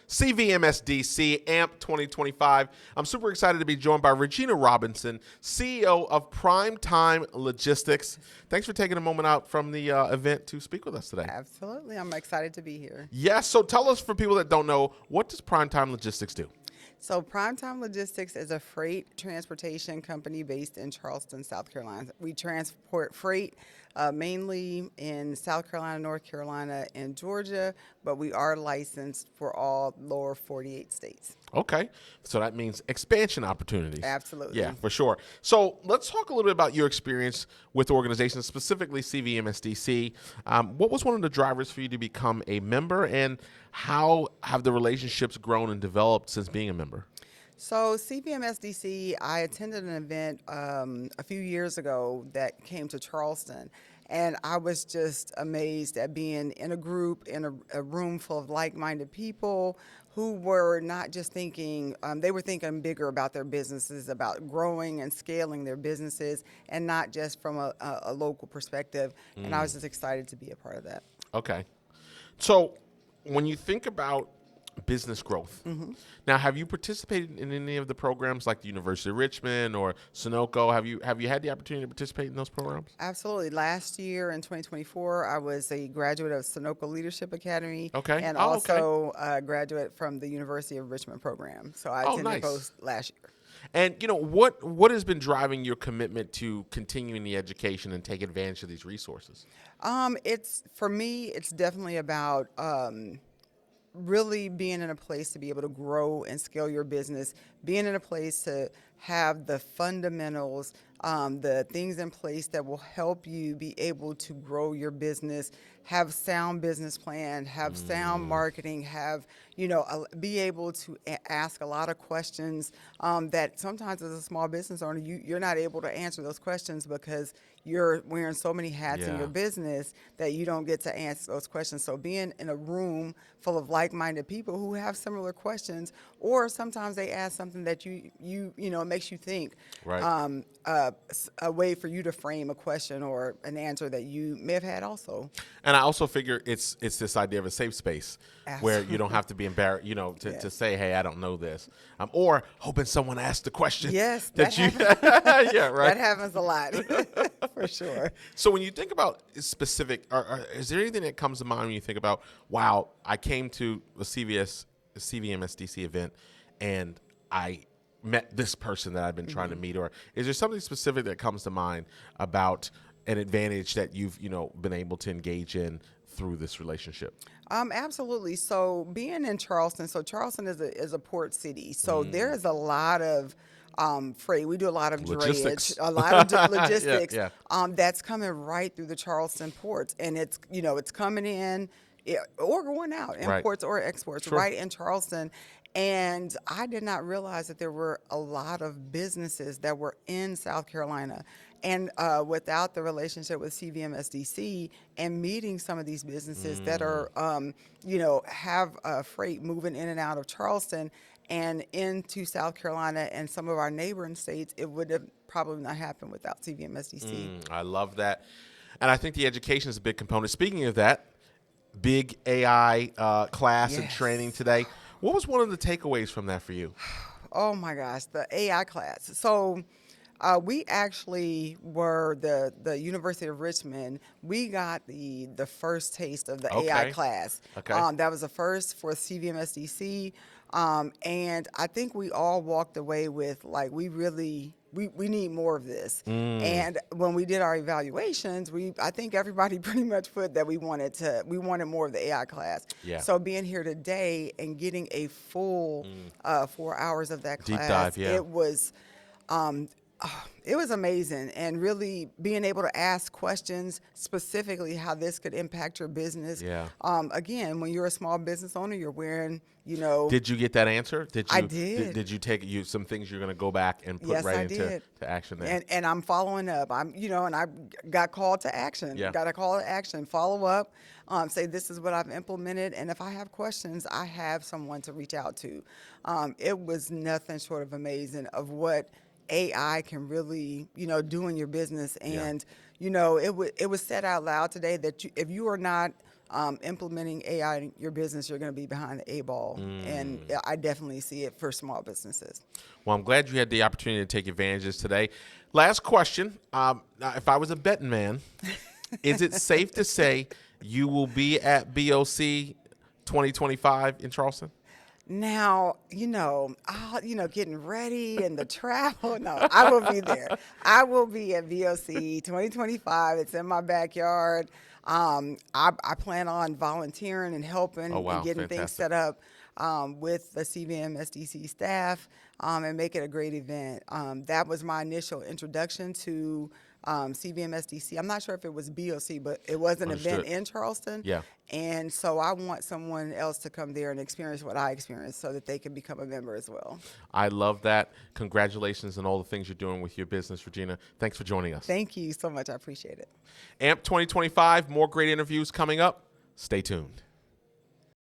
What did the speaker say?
CVMSDC AMP 2025. I'm super excited to be joined by Regina Robinson, CEO of Primetime Logistics. Thanks for taking a moment out from the event to speak with us today. Absolutely. I'm excited to be here. Yes, so tell us, for people that don't know, what does Primetime Logistics do? So Primetime Logistics is a freight transportation company based in Charleston, South Carolina. We transport freight mainly in South Carolina, North Carolina, and Georgia, but we are licensed for all lower 48 states. Okay, so that means expansion opportunities. Absolutely. Yeah, for sure. So let's talk a little bit about your experience with organizations, specifically CVMSDC. What was one of the drivers for you to become a member, and how have the relationships grown and developed since being a member? So CVMSDC, I attended an event a few years ago that came to Charleston, and I was just amazed at being in a group, in a room full of like-minded people who were not just thinking, they were thinking bigger about their businesses, about growing and scaling their businesses, and not just from a local perspective. And I was just excited to be a part of that. Okay. So when you think about business growth, now, have you participated in any of the programs like the University of Richmond or Sonoco? Have you had the opportunity to participate in those programs? Absolutely. Last year in 2024, I was a graduate of Sonoco Leadership Academy, Okay. and Oh, also a graduate from the University of Richmond program. So I attended nice. both last year. And what has been driving your commitment to continuing the education and take advantage of these resources? It's for me, it's definitely about really being in a place to be able to grow and scale your business, being in a place to have the fundamentals, the things in place that will help you be able to grow your business, have sound business plan, have sound marketing, have, be able to ask a lot of questions that sometimes as a small business owner, you're not able to answer those questions because you're wearing so many hats in your business that you don't get to answer those questions. So being in a room full of like-minded people who have similar questions, or sometimes they ask something that it makes you think. Right. A way for you to frame a question or an answer that you may have had also. And I also figure it's this idea of a safe space where you don't have to be embarrassed, to say, hey, I don't know this, or hoping someone asks the question. Yes, that you. Yeah, right. That happens a lot, for sure. So when you think about specific, is there anything that comes to mind when you think about, wow, I came to a CVMSDC event and I met this person that I've been trying to meet? Or is there something specific that comes to mind about an advantage that you've been able to engage in through this relationship? Absolutely. So being in Charleston, Charleston is a port city, so there is a lot of freight. We do a lot of Logistics. drayage, a lot of logistics Yeah. that's coming right through the Charleston ports, and it's coming in or going out, imports or exports, right in Charleston. And I did not realize that there were a lot of businesses that were in South Carolina. And without the relationship with CVMSDC and meeting some of these businesses that are, have freight moving in and out of Charleston and into South Carolina and some of our neighboring states, it would have probably not happened without CVMSDC. I love that. And I think the education is a big component. Speaking of that, big AI class and training today. What was one of the takeaways from that for you? Oh my gosh, the AI class. So we actually were the University of Richmond. We got the first taste of the AI class. Okay. That was the first for CVMSDC. And I think we all walked away with we need more of this. And when we did our evaluations, I think everybody pretty much put that we wanted more of the AI class. Yeah. So being here today and getting a full 4 hours of that class, Deep dive, yeah. It was amazing, and really being able to ask questions specifically how this could impact your business. Yeah. Again, when you're a small business owner, you're wearing, Did you get that answer? I did. Did you take some things you're going to go back and put into action there? And I'm following up. And I got called to action. Yeah. Got a call to action. Follow up. Say this is what I've implemented, and if I have questions, I have someone to reach out to. It was nothing short of amazing of what AI can really, do in your business. And, it was said out loud today that if you are not implementing AI in your business, you're going to be behind the 8 ball. And I definitely see it for small businesses. Well, I'm glad you had the opportunity to take advantages today. Last question. Now, if I was a betting man, is it safe to say you will be at BOC 2025 in Charleston? Now, getting ready and the travel. No, I will be there. I will be at VOC 2025. It's in my backyard. I plan on volunteering and helping Oh, wow. and getting things Fantastic. set up with the CVMSDC staff and make it a great event. That was my initial introduction to CVMSDC. I'm not sure if it was BOC, but it was an Understood. event in Charleston. Yeah. And so I want someone else to come there and experience what I experienced so that they can become a member as well. I love that. Congratulations on all the things you're doing with your business, Regina. Thanks for joining us. Thank you so much. I appreciate it. AMP 2025, more great interviews coming up. Stay tuned.